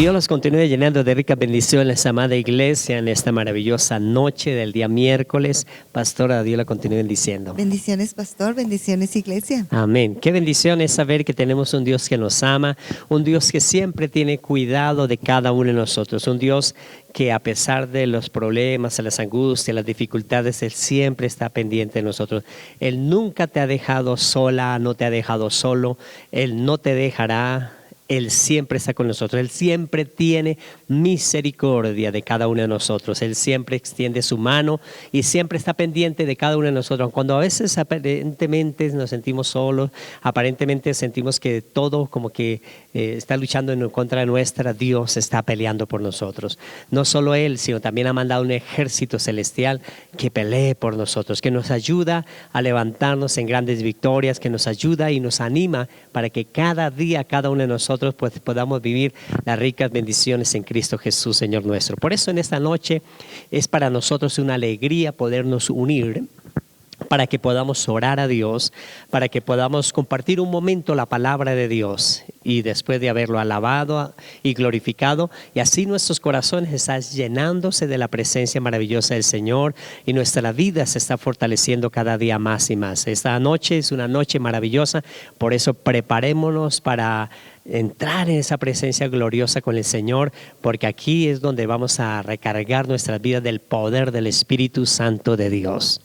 Dios los continúe llenando de ricas bendiciones, amada iglesia, en esta maravillosa noche del día miércoles. Pastora, Dios la continúe bendiciendo. Bendiciones, pastor. Bendiciones, iglesia. Amén. Qué bendición es saber que tenemos un Dios que nos ama, un Dios que siempre tiene cuidado de cada uno de nosotros, un Dios que a pesar de los problemas, las angustias, las dificultades, Él siempre está pendiente de nosotros. Él nunca te ha dejado sola, no te ha dejado solo, Él no te dejará. Él siempre está con nosotros, Él siempre tiene misericordia de cada uno de nosotros, Él siempre extiende su mano y siempre está pendiente de cada uno de nosotros. Cuando a veces aparentemente nos sentimos solos, aparentemente sentimos que todo como que está luchando en contra nuestra, Dios está peleando por nosotros. No solo Él, sino también ha mandado un ejército celestial que pelee por nosotros, que nos ayuda a levantarnos en grandes victorias, que nos ayuda y nos anima para que cada día, cada uno de nosotros pues podamos vivir las ricas bendiciones en Cristo Jesús, Señor nuestro. Por eso en esta noche es para nosotros una alegría podernos unir, para que podamos orar a Dios, para que podamos compartir un momento la palabra de Dios y después de haberlo alabado y glorificado, y así nuestros corazones están llenándose de la presencia maravillosa del Señor y nuestra vida se está fortaleciendo cada día más y más. Esta noche es una noche maravillosa, por eso preparémonos para entrar en esa presencia gloriosa con el Señor, porque aquí es donde vamos a recargar nuestras vidas del poder del Espíritu Santo de Dios.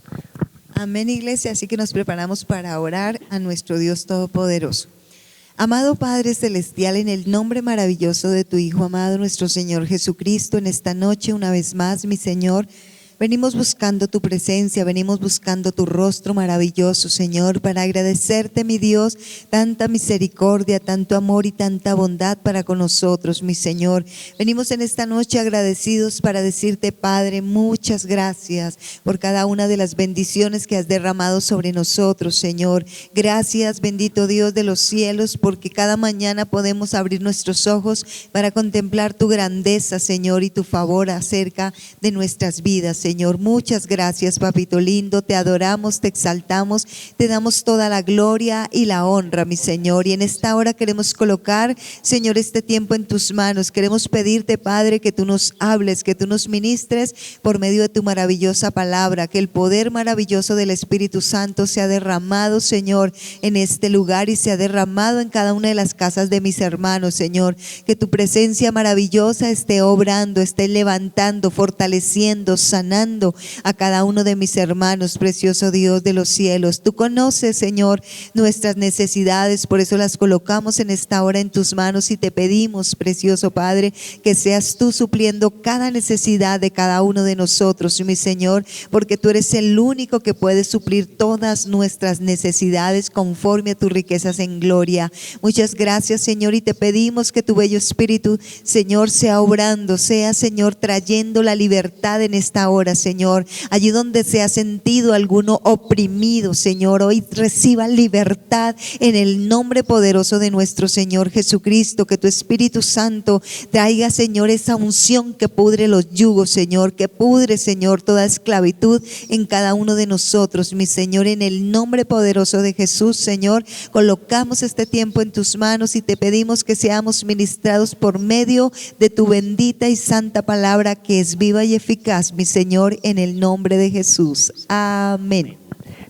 Amén, iglesia. Así que nos preparamos para orar a nuestro Dios Todopoderoso. Amado Padre Celestial, en el nombre maravilloso de tu Hijo amado, nuestro Señor Jesucristo, en esta noche una vez más, mi Señor, venimos buscando tu presencia, venimos buscando tu rostro maravilloso, Señor, para agradecerte, mi Dios, tanta misericordia, tanto amor y tanta bondad para con nosotros, mi Señor. Venimos en esta noche agradecidos para decirte, Padre, muchas gracias por cada una de las bendiciones que has derramado sobre nosotros, Señor. Gracias, bendito Dios de los cielos, porque cada mañana podemos abrir nuestros ojos para contemplar tu grandeza, Señor, y tu favor acerca de nuestras vidas, Señor. Muchas gracias, papito lindo, te adoramos, te exaltamos, te damos toda la gloria y la honra, mi Señor. Y en esta hora queremos colocar, Señor, este tiempo en tus manos. Queremos pedirte, Padre, que tú nos hables, que tú nos ministres por medio de tu maravillosa palabra, que el poder maravilloso del Espíritu Santo sea derramado, Señor, en este lugar y sea derramado en cada una de las casas de mis hermanos, Señor. Que tu presencia maravillosa esté obrando, esté levantando, fortaleciendo, sanando a cada uno de mis hermanos, precioso Dios de los cielos. Tú conoces, Señor, nuestras necesidades, por eso las colocamos en esta hora en tus manos y te pedimos, precioso Padre, que seas tú supliendo cada necesidad de cada uno de nosotros, mi Señor, porque tú eres el único que puede suplir todas nuestras necesidades conforme a tus riquezas en gloria. Muchas gracias, Señor, y te pedimos que tu bello Espíritu, Señor, sea obrando, sea, Señor, trayendo la libertad en esta hora, Señor. Allí donde se ha sentido alguno oprimido, Señor, hoy reciba libertad en el nombre poderoso de nuestro Señor Jesucristo. Que tu Espíritu Santo traiga, Señor, esa unción que pudre los yugos, Señor, que pudre, Señor, toda esclavitud en cada uno de nosotros, mi Señor. En el nombre poderoso de Jesús, Señor, colocamos este tiempo en tus manos y te pedimos que seamos ministrados por medio de tu bendita y santa palabra, que es viva y eficaz, mi Señor, en el nombre de Jesús. Amén.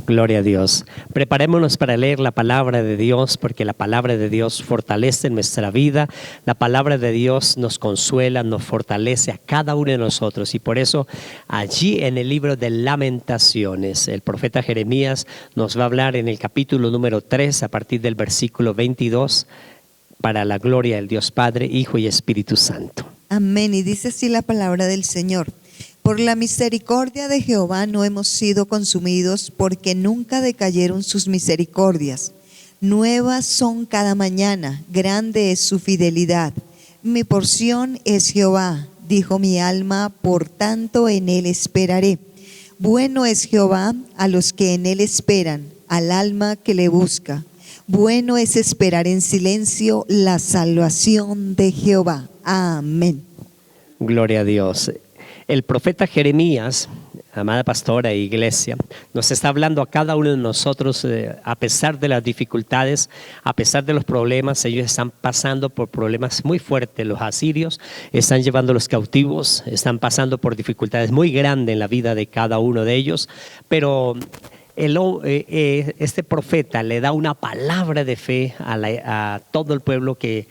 Gloria a Dios. Preparémonos para leer la palabra de Dios, porque la palabra de Dios fortalece nuestra vida. La palabra de Dios nos consuela, nos fortalece a cada uno de nosotros. Y por eso allí en el libro de Lamentaciones, el profeta Jeremías nos va a hablar en el capítulo número 3, a partir del versículo 22, para la gloria del Dios Padre, Hijo y Espíritu Santo. Amén. Y dice así la palabra del Señor. Por la misericordia de Jehová no hemos sido consumidos, porque nunca decayeron sus misericordias. Nuevas son cada mañana, grande es su fidelidad. Mi porción es Jehová, dijo mi alma, por tanto en él esperaré. Bueno es Jehová a los que en él esperan, al alma que le busca. Bueno es esperar en silencio la salvación de Jehová. Amén. Gloria a Dios. El profeta Jeremías amada pastora e iglesia, nos está hablando a cada uno de nosotros, a pesar de las dificultades, a pesar de los problemas. Ellos están pasando por problemas muy fuertes. Los asirios están llevando a los cautivos, están pasando por dificultades muy grandes en la vida de cada uno de ellos, pero este profeta le da una palabra de fe a todo el pueblo que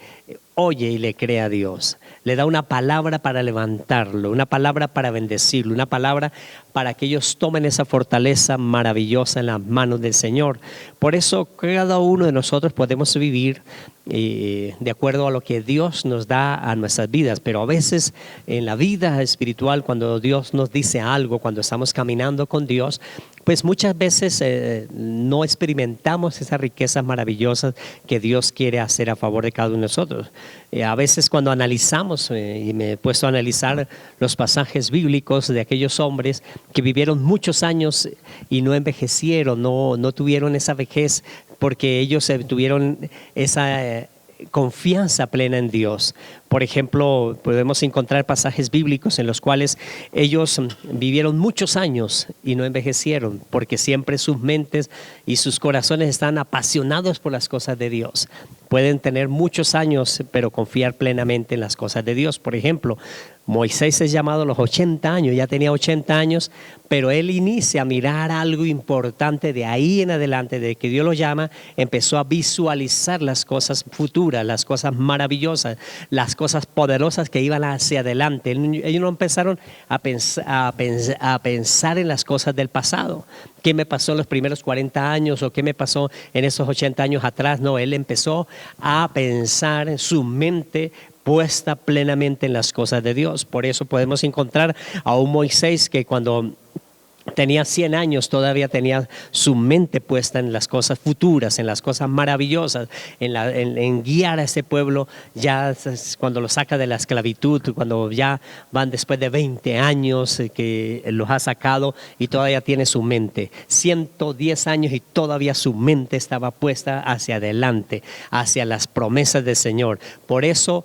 oye y le cree a Dios. Le da una palabra para levantarlo, una palabra para bendecirlo, una palabra para que ellos tomen esa fortaleza maravillosa en las manos del Señor. Por eso cada uno de nosotros podemos vivir de acuerdo a lo que Dios nos da a nuestras vidas, pero a veces en la vida espiritual, cuando Dios nos dice algo, cuando estamos caminando con Dios, pues muchas veces no experimentamos esas riquezas maravillosas que Dios quiere hacer a favor de cada uno de nosotros. A veces cuando analizamos, y me he puesto a analizar los pasajes bíblicos de aquellos hombres que vivieron muchos años y no envejecieron, no tuvieron esa vejez, porque ellos tuvieron esa confianza plena en Dios. Por ejemplo, podemos encontrar pasajes bíblicos en los cuales ellos vivieron muchos años y no envejecieron, porque siempre sus mentes y sus corazones están apasionados por las cosas de Dios. Pueden tener muchos años, pero confiar plenamente en las cosas de Dios. Por ejemplo, Moisés es llamado a los 80 años, ya tenía 80 años, pero él inicia a mirar algo importante de ahí en adelante, de que Dios lo llama, empezó a visualizar las cosas futuras, las cosas maravillosas, las cosas poderosas que iban hacia adelante. Ellos no empezaron a pensar en las cosas del pasado. ¿Qué me pasó en los primeros 40 años o qué me pasó en esos 80 años atrás? No, él empezó a pensar en su mente puesta plenamente en las cosas de Dios. Por eso podemos encontrar a un Moisés que cuando tenía 100 años todavía tenía su mente puesta en las cosas futuras, en las cosas maravillosas, en guiar a ese pueblo ya cuando lo saca de la esclavitud, cuando ya van después de 20 años que los ha sacado y todavía tiene su mente. 110 años y todavía su mente estaba puesta hacia adelante, hacia las promesas del Señor. Por eso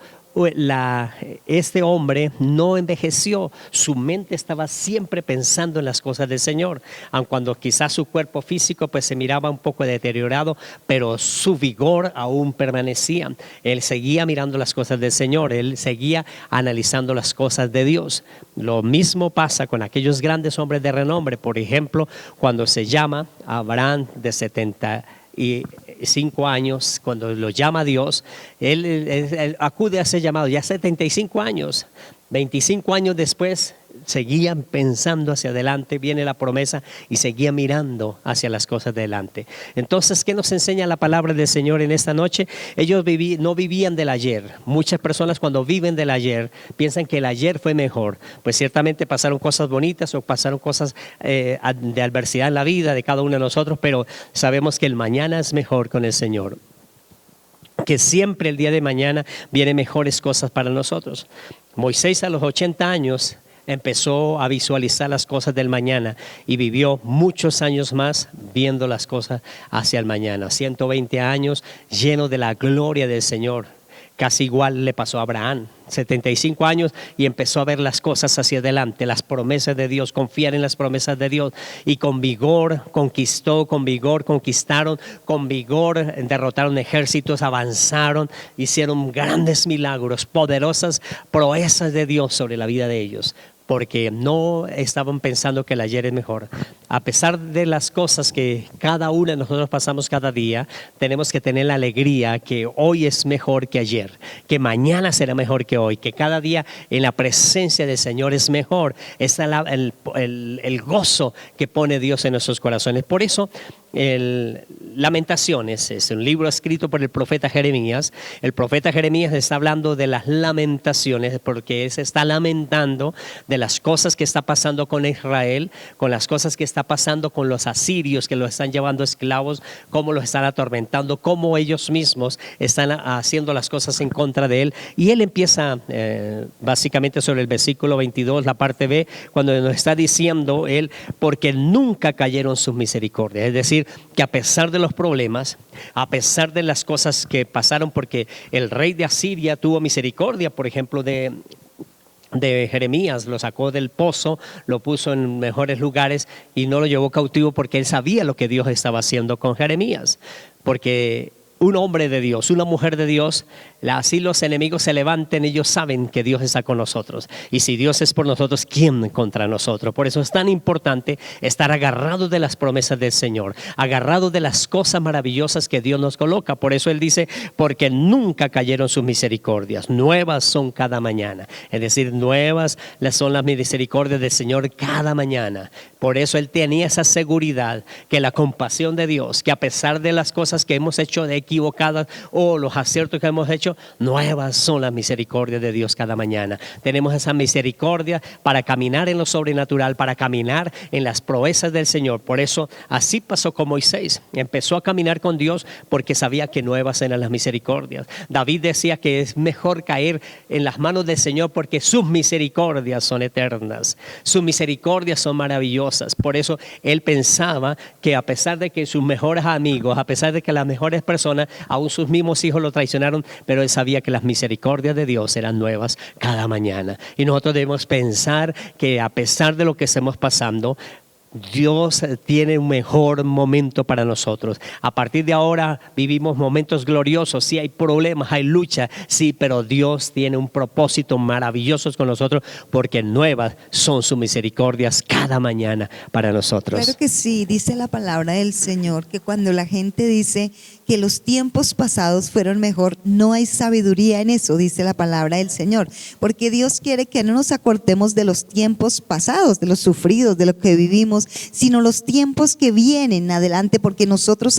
este hombre no envejeció, su mente estaba siempre pensando en las cosas del Señor, aun cuando quizás su cuerpo físico pues se miraba un poco deteriorado, pero su vigor aún permanecía. Él seguía mirando las cosas del Señor, él seguía analizando las cosas de Dios. Lo mismo pasa con aquellos grandes hombres de renombre. Por ejemplo, cuando se llama a Abraham de 75 años, cuando lo llama Dios, él acude a ese llamado, ya 75 años, 25 años después, seguían pensando hacia adelante, viene la promesa y seguía mirando hacia las cosas de adelante. Entonces, ¿qué nos enseña la palabra del Señor en esta noche? Ellos no vivían del ayer. Muchas personas cuando viven del ayer piensan que el ayer fue mejor. Pues ciertamente pasaron cosas bonitas o pasaron cosas de adversidad en la vida de cada uno de nosotros, pero sabemos que el mañana es mejor con el Señor, que siempre el día de mañana vienen mejores cosas para nosotros. Moisés a los 80 años empezó a visualizar las cosas del mañana y vivió muchos años más viendo las cosas hacia el mañana. 120 años lleno de la gloria del Señor. Casi igual le pasó a Abraham, 75 años y empezó a ver las cosas hacia adelante, las promesas de Dios, confiar en las promesas de Dios y con vigor conquistó, con vigor conquistaron, con vigor derrotaron ejércitos, avanzaron, hicieron grandes milagros, poderosas proezas de Dios sobre la vida de ellos, porque no estaban pensando que el ayer es mejor. A pesar de las cosas que cada uno de nosotros pasamos cada día, tenemos que tener la alegría que hoy es mejor que ayer, que mañana será mejor que hoy, que cada día en la presencia del Señor es mejor. Está el gozo que pone Dios en nuestros corazones. Por eso, Lamentaciones es un libro escrito por el profeta Jeremías. El profeta Jeremías está hablando de las lamentaciones porque él se está lamentando de las cosas que está pasando con Israel, con las cosas que está pasando con los asirios que lo están llevando esclavos, cómo los están atormentando, cómo ellos mismos están haciendo las cosas en contra de él. Y él empieza básicamente sobre el versículo 22, la parte B, cuando nos está diciendo él, porque nunca cayeron sus misericordias. Es decir, que a pesar de los problemas, a pesar de las cosas que pasaron, porque el rey de Asiria tuvo misericordia, por ejemplo, de de Jeremías, lo sacó del pozo, lo puso en mejores lugares y no lo llevó cautivo porque él sabía lo que Dios estaba haciendo con Jeremías. Porque un hombre de Dios, una mujer de Dios, así los enemigos se levanten, ellos saben que Dios está con nosotros. Y si Dios es por nosotros, ¿quién contra nosotros? Por eso es tan importante estar agarrado de las promesas del Señor, agarrado de las cosas maravillosas que Dios nos coloca. Por eso Él dice, porque nunca cayeron sus misericordias, nuevas son cada mañana. Es decir, nuevas son las misericordias del Señor cada mañana. Por eso Él tenía esa seguridad que la compasión de Dios, que a pesar de las cosas que hemos hecho de equivocadas o los aciertos que hemos hecho, nuevas son las misericordias de Dios cada mañana. Tenemos esa misericordia para caminar en lo sobrenatural, para caminar en las proezas del Señor. Por eso así pasó con Moisés. Empezó a caminar con Dios porque sabía que nuevas eran las misericordias. David decía que es mejor caer en las manos del Señor porque sus misericordias son eternas. Sus misericordias son maravillosas. Por eso él pensaba que a pesar de que sus mejores amigos, a pesar de que las mejores personas, aún sus mismos hijos lo traicionaron, pero él sabía que las misericordias de Dios eran nuevas cada mañana. Y nosotros debemos pensar que a pesar de lo que estemos pasando, Dios tiene un mejor momento para nosotros. A partir de ahora vivimos momentos gloriosos. Sí hay problemas, hay lucha, sí, pero Dios tiene un propósito maravilloso con nosotros porque nuevas son sus misericordias cada mañana para nosotros. Claro que sí, dice la palabra del Señor que cuando la gente dice que los tiempos pasados fueron mejor, no hay sabiduría en eso, dice la palabra del Señor, porque Dios quiere que no nos acordemos de los tiempos pasados, de los sufridos, de lo que vivimos, sino los tiempos que vienen adelante, porque nosotros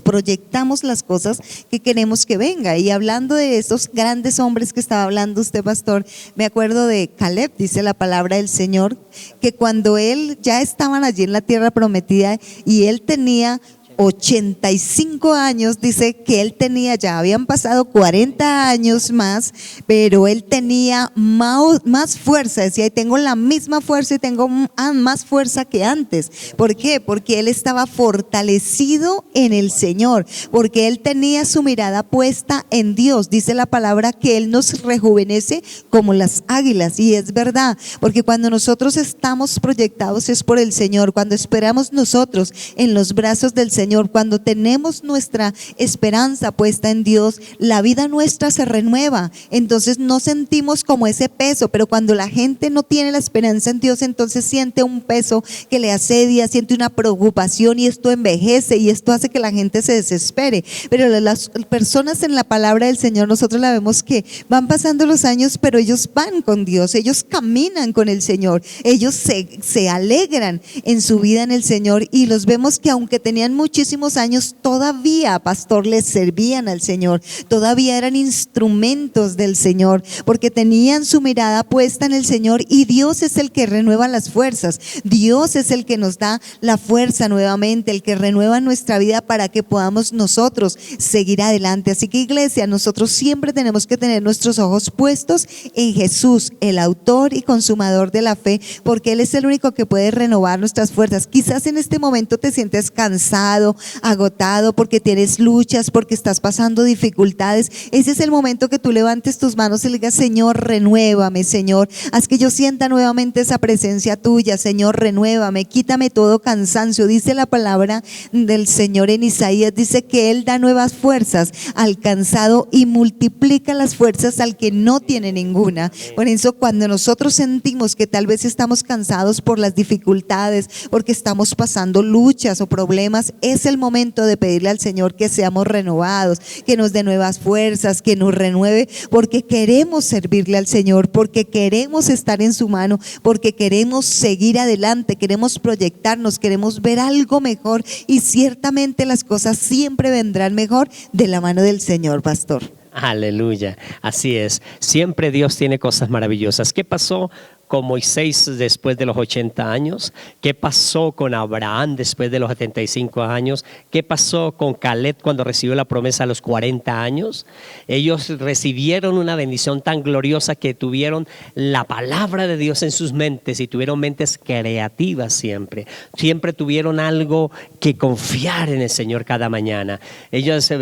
proyectamos las cosas que queremos que venga. Y hablando de esos grandes hombres que estaba hablando usted, pastor, me acuerdo de Caleb, dice la palabra del Señor, que cuando él ya estaban allí en la tierra prometida y él tenía 85 años, dice que él tenía, ya habían pasado 40 años más, pero él tenía más fuerza, decía, y tengo la misma fuerza y tengo más fuerza que antes. ¿Por qué? Porque él estaba fortalecido en el Señor, porque él tenía su mirada puesta en Dios. Dice la palabra que él nos rejuvenece como las águilas, y es verdad, porque cuando nosotros estamos proyectados es por el Señor, cuando esperamos nosotros en los brazos del Señor, cuando tenemos nuestra esperanza puesta en Dios, la vida nuestra se renueva, entonces no sentimos como ese peso. Pero cuando la gente no tiene la esperanza en Dios, entonces siente un peso que le asedia, siente una preocupación, y esto envejece y esto hace que la gente se desespere. Pero las personas en la palabra del Señor, nosotros la vemos que van pasando los años, pero ellos van con Dios, ellos caminan con el Señor, ellos se alegran en su vida en el Señor, y los vemos que aunque tenían muchísimos años, todavía, pastor, les servían al Señor, todavía eran instrumentos del Señor, porque tenían su mirada puesta en el Señor, y Dios es el que renueva las fuerzas. Dios es el que nos da la fuerza nuevamente, el que renueva nuestra vida para que podamos nosotros seguir adelante. Así que, iglesia, nosotros siempre tenemos que tener nuestros ojos puestos en Jesús, el autor y consumador de la fe, porque Él es el único que puede renovar nuestras fuerzas. Quizás en este momento te sientes cansado, agotado, porque tienes luchas, porque estás pasando dificultades. Ese es el momento que tú levantes tus manos y le digas: Señor, renuévame, Señor, haz que yo sienta nuevamente esa presencia tuya. Señor, renuévame, quítame todo cansancio. Dice la palabra del Señor en Isaías, dice que Él da nuevas fuerzas al cansado y multiplica las fuerzas al que no tiene ninguna. Por eso, cuando nosotros sentimos que tal vez estamos cansados por las dificultades, porque estamos pasando luchas o problemas, es el momento de pedirle al Señor que seamos renovados, que nos dé nuevas fuerzas, que nos renueve, porque queremos servirle al Señor, porque queremos estar en su mano, porque queremos seguir adelante, queremos proyectarnos, queremos ver algo mejor, y ciertamente las cosas siempre vendrán mejor de la mano del Señor, pastor. Aleluya, así es. Siempre Dios tiene cosas maravillosas. ¿Qué pasó con Moisés después de los 80 años? ¿Qué pasó con Abraham después de los 75 años? ¿Qué pasó con Caleb cuando recibió la promesa a los 40 años? Ellos recibieron una bendición tan gloriosa que tuvieron la palabra de Dios en sus mentes y tuvieron mentes creativas siempre. Siempre tuvieron algo que confiar en el Señor cada mañana. Ellos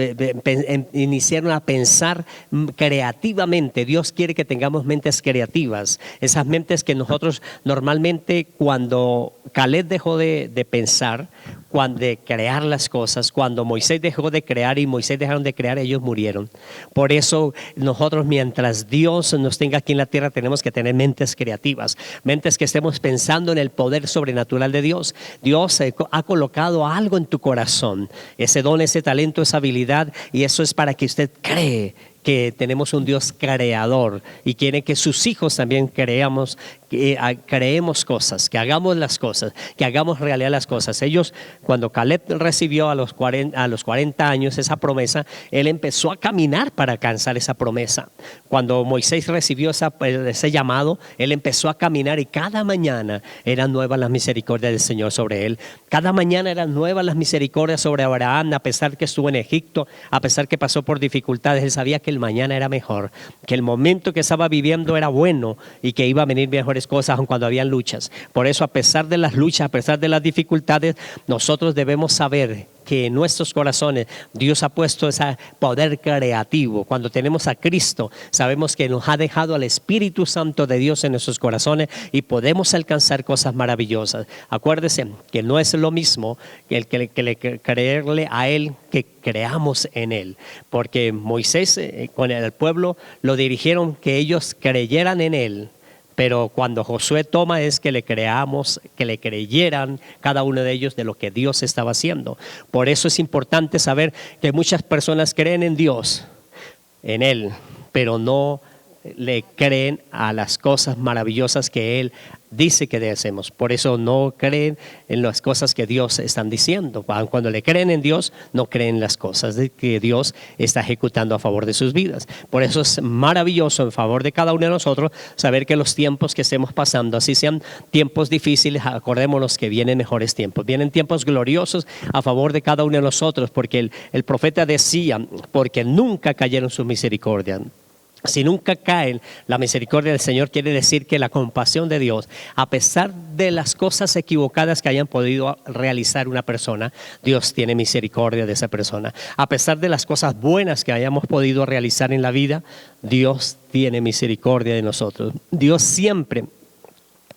iniciaron a pensar creativamente. Dios quiere que tengamos mentes creativas. Esas mentes que nosotros normalmente, cuando Caleb dejó de pensar, de crear las cosas, cuando Moisés dejó de crear y Moisés dejaron de crear, ellos murieron. Por eso nosotros, mientras Dios nos tenga aquí en la tierra, tenemos que tener mentes creativas, mentes que estemos pensando en el poder sobrenatural de Dios. Dios ha colocado algo en tu corazón, ese don, ese talento, esa habilidad, y eso es para que usted cree que tenemos un Dios creador y quiere que sus hijos también creemos cosas, que hagamos las cosas, que hagamos realidad las cosas. Ellos, cuando Caleb recibió a los 40 años esa promesa, él empezó a caminar para alcanzar esa promesa. Cuando Moisés recibió ese llamado, él empezó a caminar y cada mañana eran nuevas las misericordias del Señor sobre él. Cada mañana eran nuevas las misericordias sobre Abraham, a pesar que estuvo en Egipto, a pesar que pasó por dificultades. Él sabía que el mañana era mejor, que el momento que estaba viviendo era bueno y que iba a venir mejores cosas aun cuando habían luchas. Por eso, a pesar de las luchas, a pesar de las dificultades, nosotros debemos saber que en nuestros corazones Dios ha puesto ese poder creativo. Cuando tenemos a Cristo, sabemos que nos ha dejado al Espíritu Santo de Dios en nuestros corazones y podemos alcanzar cosas maravillosas. Acuérdese que no es lo mismo creerle a Él que creamos en Él, porque Moisés con el pueblo lo dirigieron que ellos creyeran en Él. Pero cuando Josué toma es que le creamos, que le creyeran cada uno de ellos de lo que Dios estaba haciendo. Por eso es importante saber que muchas personas creen en Dios, en Él, pero no le creen a las cosas maravillosas que Él dice que hacemos. Por eso no creen en las cosas que Dios está diciendo. Cuando le creen en Dios, no creen en las cosas que Dios está ejecutando a favor de sus vidas. Por eso es maravilloso en favor de cada uno de nosotros saber que los tiempos que estemos pasando, así sean tiempos difíciles, acordémonos que vienen mejores tiempos. Vienen tiempos gloriosos a favor de cada uno de nosotros, porque el profeta decía, porque nunca cayeron sus misericordias. Si nunca caen la misericordia del Señor, quiere decir que la compasión de Dios, a pesar de las cosas equivocadas que hayan podido realizar una persona, Dios tiene misericordia de esa persona. A pesar de las cosas buenas que hayamos podido realizar en la vida, Dios tiene misericordia de nosotros. Dios siempre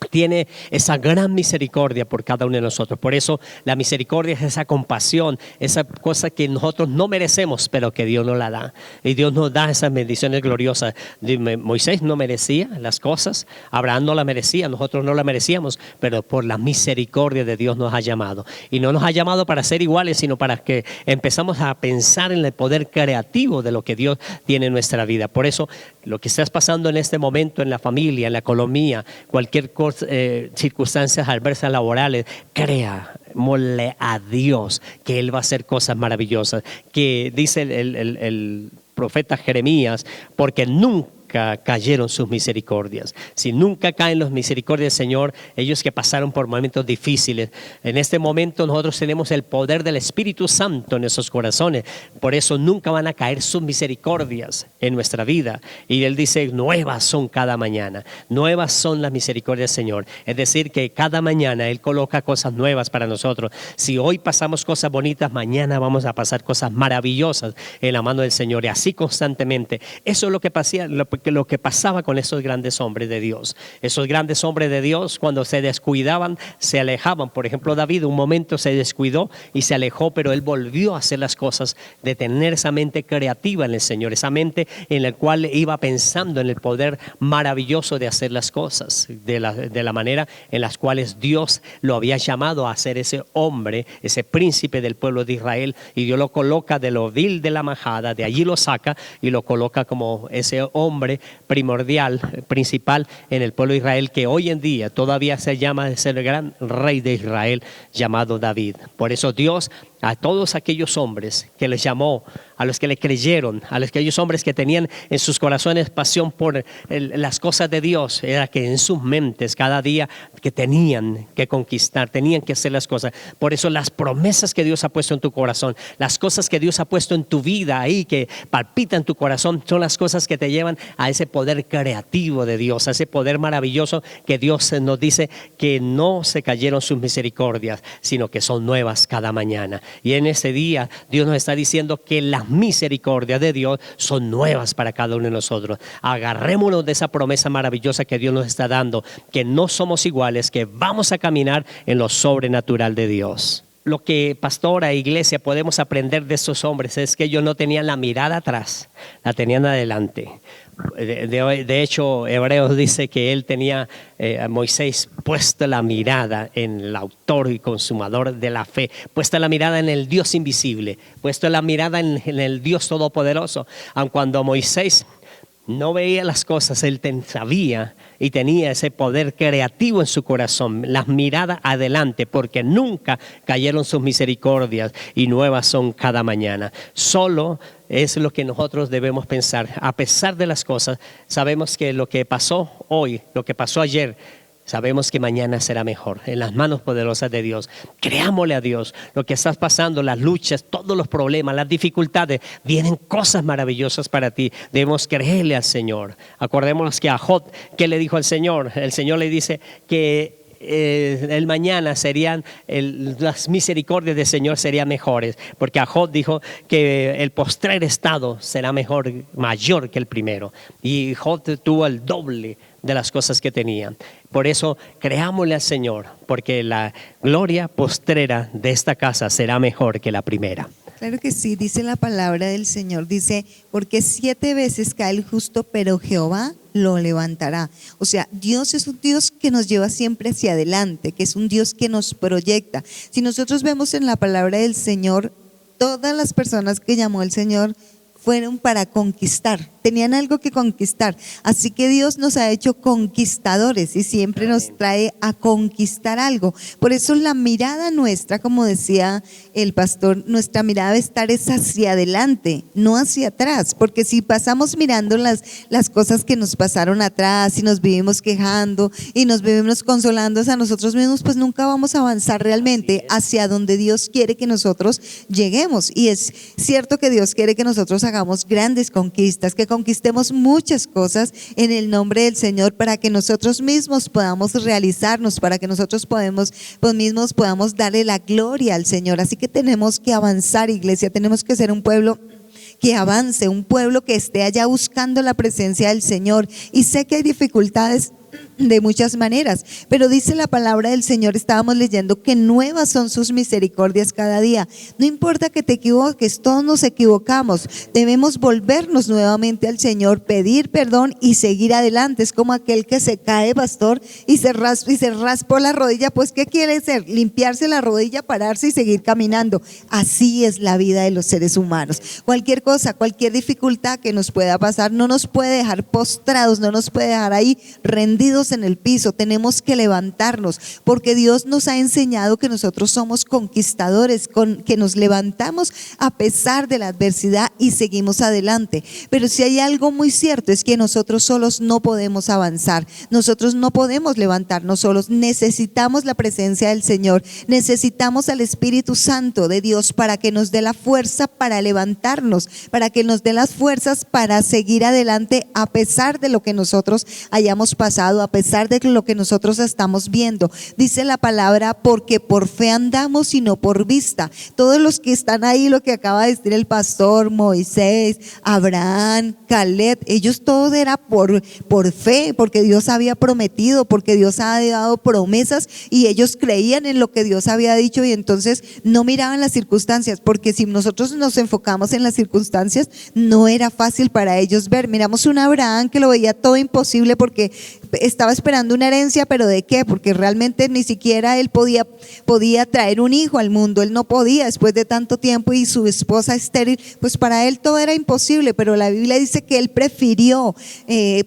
tiene esa gran misericordia por cada uno de nosotros. Por eso la misericordia es esa compasión, esa cosa que nosotros no merecemos, pero que Dios nos la da. Y Dios nos da esas bendiciones gloriosas. Moisés no merecía las cosas, Abraham no la merecía, nosotros no la merecíamos, pero por la misericordia de Dios nos ha llamado. Y no nos ha llamado para ser iguales, sino para que empezamos a pensar en el poder creativo de lo que Dios tiene en nuestra vida. Por eso, lo que estás pasando en este momento en la familia, en la economía, cualquier cosa, circunstancias adversas laborales, créamosle a Dios que Él va a hacer cosas maravillosas. Que dice el profeta Jeremías, porque nunca cayeron sus misericordias. Si nunca caen las misericordias del Señor, ellos que pasaron por momentos difíciles, en este momento nosotros tenemos el poder del Espíritu Santo en nuestros corazones. Por eso nunca van a caer sus misericordias en nuestra vida. Y Él dice, nuevas son cada mañana. Nuevas son las misericordias del Señor. Es decir, que cada mañana Él coloca cosas nuevas para nosotros. Si hoy pasamos cosas bonitas, mañana vamos a pasar cosas maravillosas en la mano del Señor. Y así constantemente. Eso es lo que pasaba con esos grandes hombres de Dios. Esos grandes hombres de Dios, cuando se descuidaban, se alejaban. Por ejemplo, David un momento se descuidó y se alejó, pero él volvió a hacer las cosas, de tener esa mente creativa en el Señor, esa mente en la cual iba pensando en el poder maravilloso de hacer las cosas, de la manera en las cuales Dios lo había llamado a ser ese hombre, ese príncipe del pueblo de Israel, y Dios lo coloca de lo vil de la majada, de allí lo saca y lo coloca como ese hombre primordial, principal en el pueblo de Israel, que hoy en día todavía se llama el gran rey de Israel llamado David. Por eso Dios a todos aquellos hombres que les llamó, a los que le creyeron, a aquellos hombres que tenían en sus corazones pasión por las cosas de Dios, era que en sus mentes cada día que tenían que conquistar, tenían que hacer las cosas. Por eso las promesas que Dios ha puesto en tu corazón, las cosas que Dios ha puesto en tu vida ahí, que palpitan en tu corazón, son las cosas que te llevan a ese poder creativo de Dios, a ese poder maravilloso que Dios nos dice que no se cayeron sus misericordias, sino que son nuevas cada mañana. Y en ese día Dios nos está diciendo que las misericordias de Dios son nuevas para cada uno de nosotros. Agarrémonos de esa promesa maravillosa que Dios nos está dando, que no somos iguales, que vamos a caminar en lo sobrenatural de Dios. Lo que pastora e iglesia podemos aprender de estos hombres es que ellos no tenían la mirada atrás, la tenían adelante. De hecho, Hebreos dice que él tenía, Moisés, puesta la mirada en el autor y consumador de la fe, puesta la mirada en el Dios invisible, puesta la mirada en el Dios todopoderoso. Aun cuando Moisés no veía las cosas, él sabía y tenía ese poder creativo en su corazón, las miradas adelante, porque nunca cayeron sus misericordias y nuevas son cada mañana. Solo es lo que nosotros debemos pensar. A pesar de las cosas, sabemos que lo que pasó hoy, lo que pasó ayer, sabemos que mañana será mejor, en las manos poderosas de Dios. Creámosle a Dios. Lo que estás pasando, las luchas, todos los problemas, las dificultades, vienen cosas maravillosas para ti. Debemos creerle al Señor. Acordémonos que a Job, ¿qué le dijo al Señor? El Señor le dice que el mañana serían, las misericordias del Señor serían mejores, porque a Job dijo que el postrer estado será mejor, mayor que el primero, y Job tuvo el doble de las cosas que tenía. Por eso creámosle al Señor, porque la gloria postrera de esta casa será mejor que la primera. Claro que sí, dice la palabra del Señor, dice, porque 7 veces cae el justo, pero Jehová lo levantará. O sea, Dios es un Dios que nos lleva siempre hacia adelante, que es un Dios que nos proyecta. Si nosotros vemos en la palabra del Señor, todas las personas que llamó el Señor fueron para conquistar, tenían algo que conquistar. Así que Dios nos ha hecho conquistadores y siempre nos trae a conquistar algo. Por eso la mirada nuestra, como decía el pastor, nuestra mirada debe estar es hacia adelante, no hacia atrás, porque si pasamos mirando las cosas que nos pasaron atrás y nos vivimos quejando y nos vivimos consolando a nosotros mismos, pues nunca vamos a avanzar realmente hacia donde Dios quiere que nosotros lleguemos. Y es cierto que Dios quiere que nosotros hagamos grandes conquistas, que conquistemos muchas cosas en el nombre del Señor, para que nosotros mismos podamos realizarnos, para que nosotros mismos podamos darle la gloria al Señor. Así que tenemos que avanzar, iglesia, tenemos que ser un pueblo que avance, un pueblo que esté allá buscando la presencia del Señor. Y sé que hay dificultades de muchas maneras, pero dice la palabra del Señor, estábamos leyendo, que nuevas son sus misericordias cada día. No importa que te equivoques, todos nos equivocamos, debemos volvernos nuevamente al Señor, pedir perdón y seguir adelante. Es como aquel que se cae, pastor, y se raspó la rodilla. Pues ¿qué quiere hacer? Limpiarse la rodilla, pararse y seguir caminando. Así es la vida de los seres humanos. Cualquier cosa, cualquier dificultad que nos pueda pasar no nos puede dejar postrados, no nos puede dejar ahí rendidos en el piso. Tenemos que levantarnos, porque Dios nos ha enseñado que nosotros somos conquistadores, que nos levantamos a pesar de la adversidad y seguimos adelante. Pero si hay algo muy cierto, es que nosotros solos no podemos avanzar, nosotros no podemos levantarnos solos. Necesitamos la presencia del Señor, necesitamos al Espíritu Santo de Dios para que nos dé la fuerza para levantarnos, para que nos dé las fuerzas para seguir adelante a pesar de lo que nosotros hayamos pasado, a pesar de lo que nosotros estamos viendo. Dice la palabra, porque por fe andamos y no por vista. Todos los que están ahí, lo que acaba de decir el pastor, Moisés, Abraham, Caleb, ellos todos era por fe, porque Dios había prometido, porque Dios había dado promesas y ellos creían en lo que Dios había dicho, y entonces no miraban las circunstancias, porque si nosotros nos enfocamos en las circunstancias, no era fácil para ellos ver. Miramos un Abraham que lo veía todo imposible, porque estaba esperando una herencia, pero ¿de qué? Porque realmente ni siquiera él podía traer un hijo al mundo, él no podía después de tanto tiempo, y su esposa estéril, pues para él todo era imposible, pero la Biblia dice que él prefirió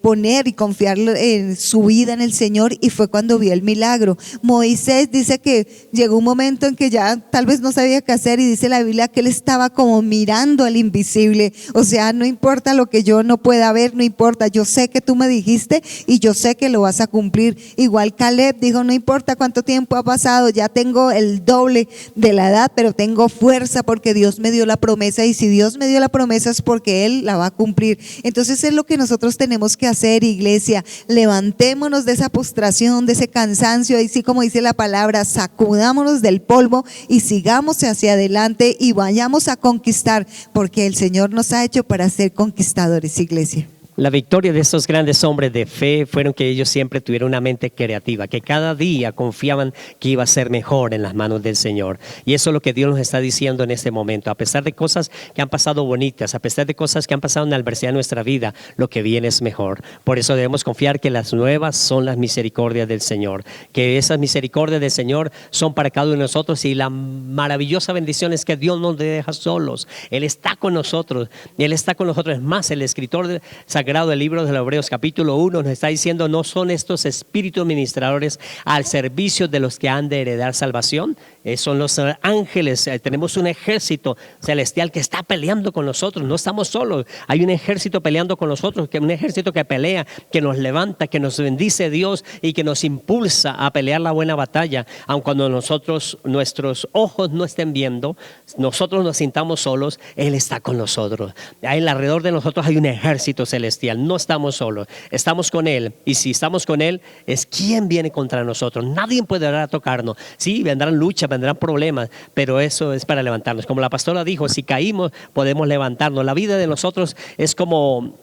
poner y confiar en su vida en el Señor, y fue cuando vio el milagro. Moisés dice que llegó un momento en que ya tal vez no sabía qué hacer, y dice la Biblia que él estaba como mirando al invisible, o sea, no importa lo que yo no pueda ver, no importa, yo sé que tú me dijiste y yo sé que lo vas a cumplir. Igual Caleb dijo, no importa cuánto tiempo ha pasado, ya tengo el doble de la edad, pero tengo fuerza porque Dios me dio la promesa, y si Dios me dio la promesa es porque Él la va a cumplir. Entonces es lo que nosotros tenemos que hacer, iglesia. Levantémonos de esa postración, de ese cansancio, ahí sí como dice la palabra, sacudámonos del polvo y sigamos hacia adelante y vayamos a conquistar, porque el Señor nos ha hecho para ser conquistadores, iglesia. La victoria de estos grandes hombres de fe fueron que ellos siempre tuvieron una mente creativa, que cada día confiaban que iba a ser mejor en las manos del Señor. Y eso es lo que Dios nos está diciendo en este momento. A pesar de cosas que han pasado bonitas, a pesar de cosas que han pasado en la adversidad de nuestra vida, lo que viene es mejor. Por eso debemos confiar que las nuevas son las misericordias del Señor, que esas misericordias del Señor son para cada uno de nosotros, y la maravillosa bendición es que Dios no nos deja solos. Él está con nosotros, Él está con nosotros. Es más, el escritor sagrado del libro de los Hebreos capítulo 1 nos está diciendo, ¿no son estos espíritus ministradores al servicio de los que han de heredar salvación? Son los ángeles. Tenemos un ejército celestial que está peleando con nosotros, no estamos solos, hay un ejército peleando con nosotros, un ejército que pelea, que nos levanta, que nos bendice Dios y que nos impulsa a pelear la buena batalla. Aun cuando nuestros ojos no estén viendo, nosotros nos sintamos solos, Él está con nosotros. Alrededor de nosotros hay un ejército celestial. No estamos solos, estamos con Él, y si estamos con Él, es quien viene contra nosotros. Nadie podrá tocarnos. Sí, vendrán luchas, vendrán problemas, pero eso es para levantarnos. Como la pastora dijo, si caímos, podemos levantarnos. La vida de nosotros es como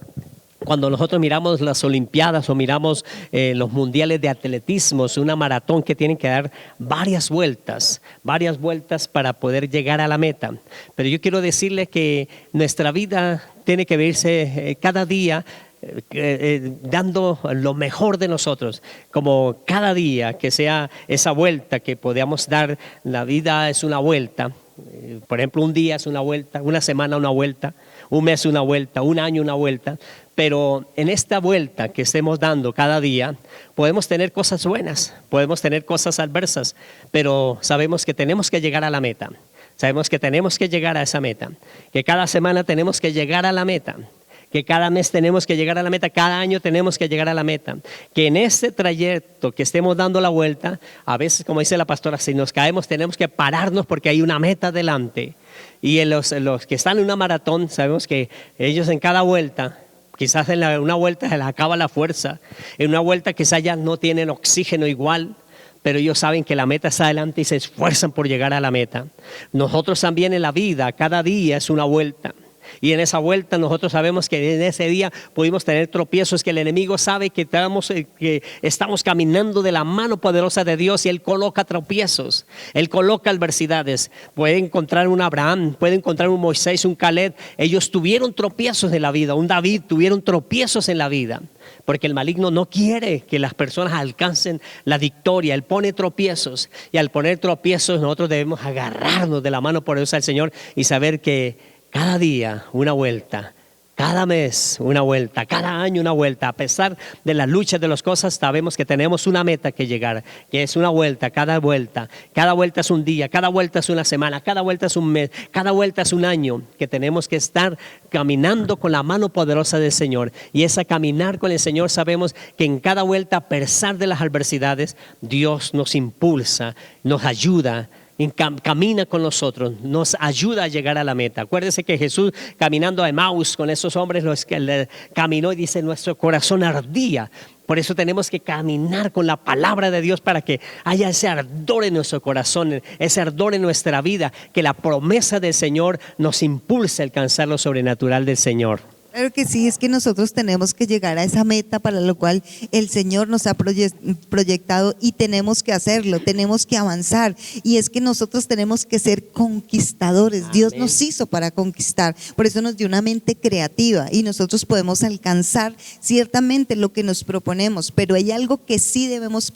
cuando nosotros miramos las Olimpiadas o miramos los mundiales de atletismo, es una maratón que tienen que dar varias vueltas para poder llegar a la meta. Pero yo quiero decirles que nuestra vida tiene que verse cada día dando lo mejor de nosotros, como cada día que sea esa vuelta que podamos dar. La vida es una vuelta. Por ejemplo, un día es una vuelta, una semana una vuelta, un mes una vuelta, un año una vuelta. Pero en esta vuelta que estemos dando cada día, podemos tener cosas buenas, podemos tener cosas adversas, pero sabemos que tenemos que llegar a la meta. Sabemos que tenemos que llegar a esa meta, que cada semana tenemos que llegar a la meta, que cada mes tenemos que llegar a la meta, cada año tenemos que llegar a la meta, que en este trayecto que estemos dando la vuelta, a veces, como dice la pastora, si nos caemos tenemos que pararnos porque hay una meta adelante. Y en los que están en una maratón, sabemos que ellos en cada vuelta, quizás en una vuelta se les acaba la fuerza, en una vuelta quizás ya no tienen oxígeno igual, pero ellos saben que la meta está adelante y se esfuerzan por llegar a la meta. Nosotros también en la vida, cada día es una vuelta. Y en esa vuelta nosotros sabemos que en ese día pudimos tener tropiezos, que el enemigo sabe que estamos caminando de la mano poderosa de Dios, y Él coloca tropiezos, Él coloca adversidades. Puede encontrar un Abraham, puede encontrar un Moisés, un Caleb. Ellos tuvieron tropiezos en la vida, un David, tuvieron tropiezos en la vida, porque el maligno no quiere que las personas alcancen la victoria. Él pone tropiezos, y al poner tropiezos nosotros debemos agarrarnos de la mano poderosa del Señor y saber que cada día una vuelta, cada mes una vuelta, cada año una vuelta. A pesar de las luchas de las cosas, sabemos que tenemos una meta que llegar, que es una vuelta. Cada vuelta es un día, cada vuelta es una semana, cada vuelta es un mes, cada vuelta es un año, que tenemos que estar caminando con la mano poderosa del Señor. Y esa caminar con el Señor, sabemos que en cada vuelta, a pesar de las adversidades, Dios nos impulsa, nos ayuda, camina con nosotros, nos ayuda a llegar a la meta. Acuérdense que Jesús, caminando a Emaús con esos hombres, los que caminó, y dice, nuestro corazón ardía. Por eso tenemos que caminar con la palabra de Dios, para que haya ese ardor en nuestro corazón, ese ardor en nuestra vida, que la promesa del Señor nos impulse a alcanzar lo sobrenatural del Señor. Claro que sí, es que nosotros tenemos que llegar a esa meta para lo cual el Señor nos ha proyectado y tenemos que hacerlo, tenemos que avanzar. Y es que nosotros tenemos que ser conquistadores. Amén. Dios nos hizo para conquistar, por eso nos dio una mente creativa y nosotros podemos alcanzar ciertamente lo que nos proponemos. Pero hay algo que sí debemos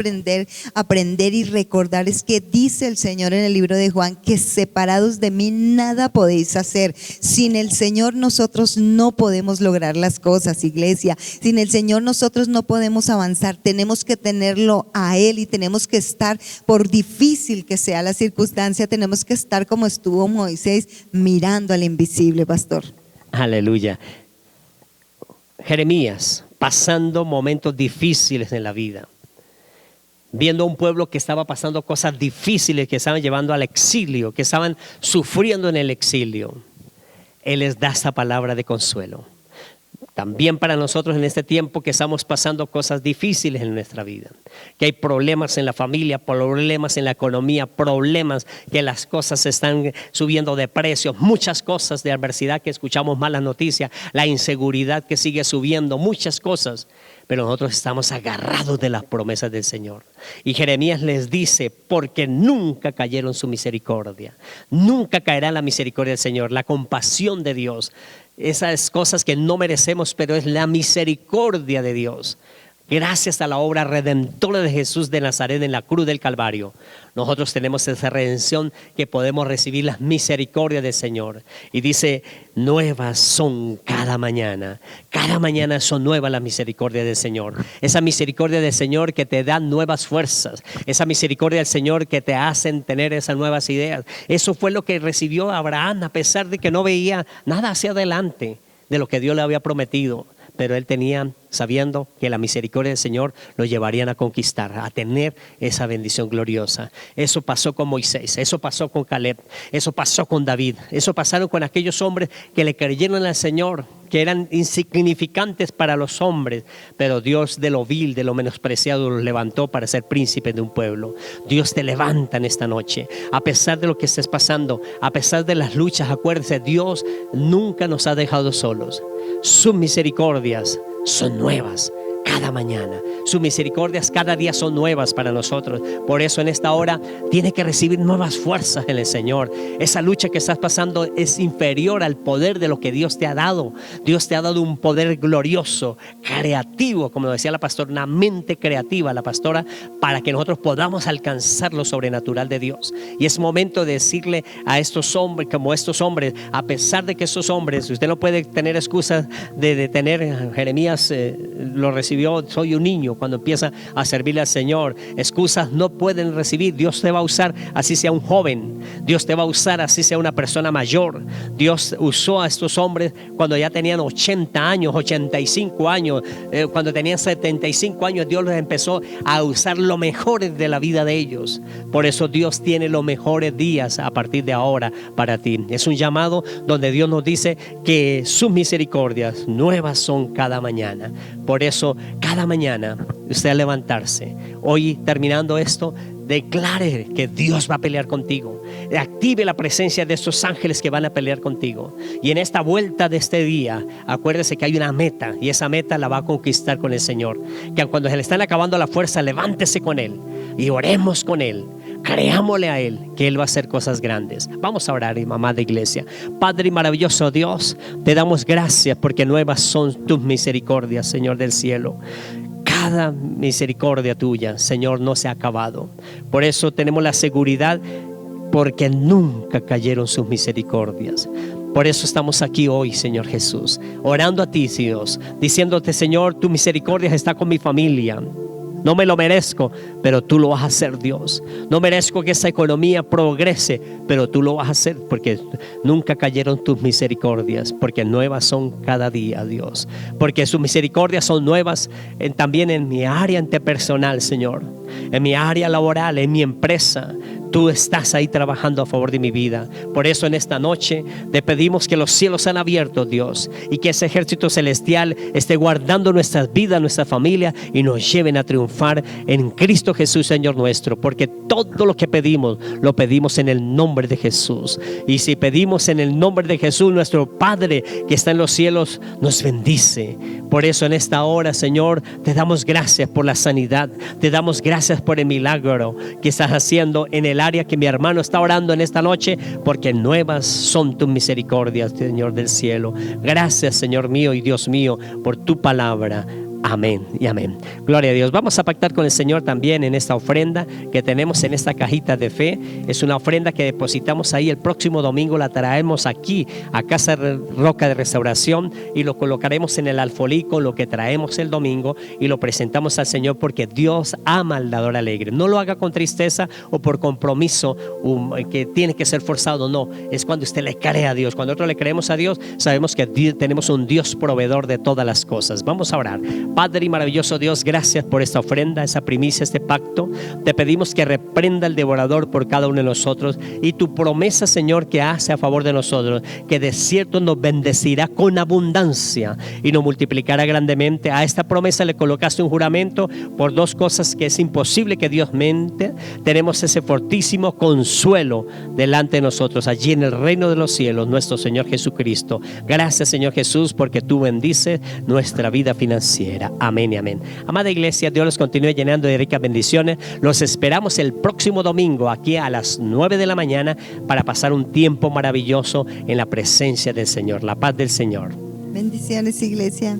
aprender y recordar, es que dice el Señor en el libro de Juan que separados de mí nada podéis hacer. Sin el Señor nosotros no podemos lograr las cosas, iglesia. Sin el Señor nosotros no podemos avanzar. Tenemos que tenerlo a Él y tenemos que estar, por difícil que sea la circunstancia, tenemos que estar como estuvo Moisés, mirando al invisible, pastor. Aleluya. Jeremías, pasando momentos difíciles en la vida, viendo a un pueblo que estaba pasando cosas difíciles, que estaban llevando al exilio, que estaban sufriendo en el exilio. Él les da esa palabra de consuelo. También para nosotros en este tiempo que estamos pasando cosas difíciles en nuestra vida, que hay problemas en la familia, problemas en la economía, problemas que las cosas están subiendo de precios, muchas cosas de adversidad que escuchamos, malas noticias, la inseguridad que sigue subiendo, muchas cosas. Pero nosotros estamos agarrados de las promesas del Señor. Y Jeremías les dice, porque nunca cayeron en su misericordia. Nunca caerá la misericordia del Señor, la compasión de Dios. Esas cosas que no merecemos, pero es la misericordia de Dios. Gracias a la obra redentora de Jesús de Nazaret en la cruz del Calvario, nosotros tenemos esa redención que podemos recibir las misericordias del Señor. Y dice, nuevas son cada mañana son nuevas las misericordias del Señor. Esa misericordia del Señor que te da nuevas fuerzas, esa misericordia del Señor que te hacen tener esas nuevas ideas. Eso fue lo que recibió Abraham, a pesar de que no veía nada hacia adelante de lo que Dios le había prometido. Pero él tenía, sabiendo que la misericordia del Señor lo llevarían a conquistar, a tener esa bendición gloriosa. Eso pasó con Moisés, eso pasó con Caleb, eso pasó con David, eso pasaron con aquellos hombres que le creyeron al Señor, que eran insignificantes para los hombres, pero Dios de lo vil, de lo menospreciado los levantó para ser príncipes de un pueblo. Dios te levanta en esta noche, a pesar de lo que estés pasando, a pesar de las luchas. Acuérdese, Dios nunca nos ha dejado solos. Sus misericordias son nuevas cada mañana. Sus misericordias cada día son nuevas para nosotros. Por eso en esta hora tienes que recibir nuevas fuerzas en el Señor. Esa lucha que estás pasando es inferior al poder de lo que Dios te ha dado. Dios te ha dado un poder glorioso, creativo, como decía la pastora, una mente creativa, la pastora, para que nosotros podamos alcanzar lo sobrenatural de Dios. Y es momento de decirle a estos hombres, como estos hombres, a pesar de que estos hombres, usted no puede tener excusas de tener, Jeremías lo recibió, soy un niño, cuando empieza a servirle al Señor. Excusas no pueden recibir. Dios te va a usar así sea un joven, Dios te va a usar así sea una persona mayor. Dios usó a estos hombres cuando ya tenían 80 años, 85 años, cuando tenían 75 años. Dios los empezó a usar lo mejor de la vida de ellos. Por eso Dios tiene los mejores días a partir de ahora para ti. Es un llamado donde Dios nos dice que sus misericordias nuevas son cada mañana. Por eso cada mañana usted al levantarse, hoy terminando esto, declare que Dios va a pelear contigo. Active la presencia de estos ángeles que van a pelear contigo. Y en esta vuelta de este día, acuérdese que hay una meta, y esa meta la va a conquistar con el Señor. Que cuando se le están acabando la fuerza, levántese con Él y oremos con Él. Creámosle a Él que Él va a hacer cosas grandes. Vamos a orar, mamá de iglesia. Padre y maravilloso Dios, te damos gracias porque nuevas son tus misericordias, Señor del cielo. Cada misericordia tuya, Señor, no se ha acabado. Por eso tenemos la seguridad, porque nunca cayeron sus misericordias. Por eso estamos aquí hoy, Señor Jesús, orando a ti, Dios, diciéndote, Señor, tu misericordia está con mi familia. No me lo merezco, pero tú lo vas a hacer, Dios. No merezco que esa economía progrese, pero tú lo vas a hacer, porque nunca cayeron tus misericordias, porque nuevas son cada día, Dios. Porque sus misericordias son nuevas también en mi área interpersonal, Señor. En mi área laboral, en mi empresa. tú estás ahí trabajando a favor de mi vida. Por eso en esta noche te pedimos que los cielos sean abiertos, Dios, y que ese ejército celestial esté guardando nuestras vidas, nuestra familia, y nos lleven a triunfar en Cristo Jesús, Señor nuestro, porque todo lo que pedimos, lo pedimos en el nombre de Jesús. Y si pedimos en el nombre de Jesús, nuestro Padre que está en los cielos nos bendice. Por eso en esta hora, Señor, te damos gracias por la sanidad, te damos gracias por el milagro que estás haciendo en el área que mi hermano está orando en esta noche, porque nuevas son tus misericordias, Señor del cielo. Gracias, Señor mío y Dios mío, por tu palabra. Amén y amén. Gloria a Dios. Vamos a pactar con el Señor también en esta ofrenda que tenemos en esta cajita de fe. Es una ofrenda que depositamos ahí. El próximo domingo la traemos aquí a Casa Roca de Restauración y lo colocaremos en el alfolí con lo que traemos el domingo y lo presentamos al Señor, porque Dios ama al dador alegre. No lo haga con tristeza o por compromiso que tiene que ser forzado. No, es cuando usted le cree a Dios. Cuando nosotros le creemos a Dios, sabemos que tenemos un Dios proveedor de todas las cosas. Vamos a orar. Padre y maravilloso Dios, gracias por esta ofrenda, esa primicia, este pacto. Te pedimos que reprenda el devorador por cada uno de nosotros, y tu promesa, Señor, que hace a favor de nosotros, que de cierto nos bendecirá con abundancia y nos multiplicará grandemente. A esta promesa le colocaste un juramento por dos cosas que es imposible que Dios mente. Tenemos ese fortísimo consuelo delante de nosotros, allí en el reino de los cielos, nuestro Señor Jesucristo. Gracias, Señor Jesús, porque tú bendices nuestra vida financiera. Amén y amén. Amada iglesia, Dios los continúe llenando de ricas bendiciones. Los esperamos el próximo domingo aquí a las 9 de la mañana para pasar un tiempo maravilloso en la presencia del Señor. La paz del Señor. Bendiciones, iglesia.